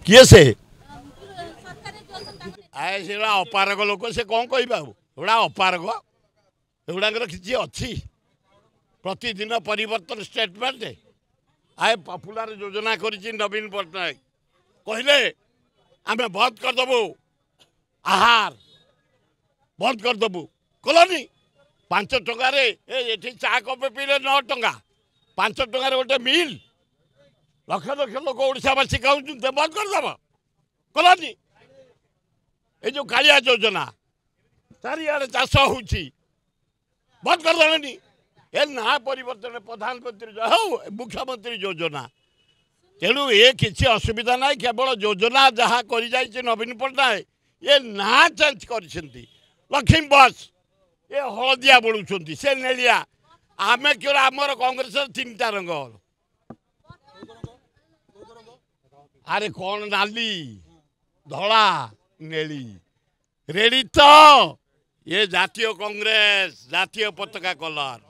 किए से आए से अपारग लोक से कौन कह एगुड़ा अपारग एगुड़ा किसी अच्छी प्रतिदिन परिवर्तन स्टेटमेंट आए पपुलर योजना कर नवीन पट्टनायक कहले आम बंद करदेबू आहार बंद करदेबू कलनी 5 टकर ये चा कपे पीले 9 टंका 5 टकर गोटे मिल लक्ष लक्ष लोक ओडावासी खाऊँ बंद करदेव कलनी ये जो कालिया योजना चारिड़े चाष हो बंद करदेनी ए ना परिवर्तन प्रधानमंत्री हो मुख्यमंत्री योजना तेणु ये किसी असुविधा ना केवल योजना जहाँ कर नवीन पट्टनायक ये ना चेंज कर लक्ष्मी बस ये हलदिया बोलुं से नेलिया आम क्यों आमर कांग्रेस 3टा रंग अरे कौन नाली धला नेली रेडी तो ये जातीय कांग्रेस जातीय पताका कलर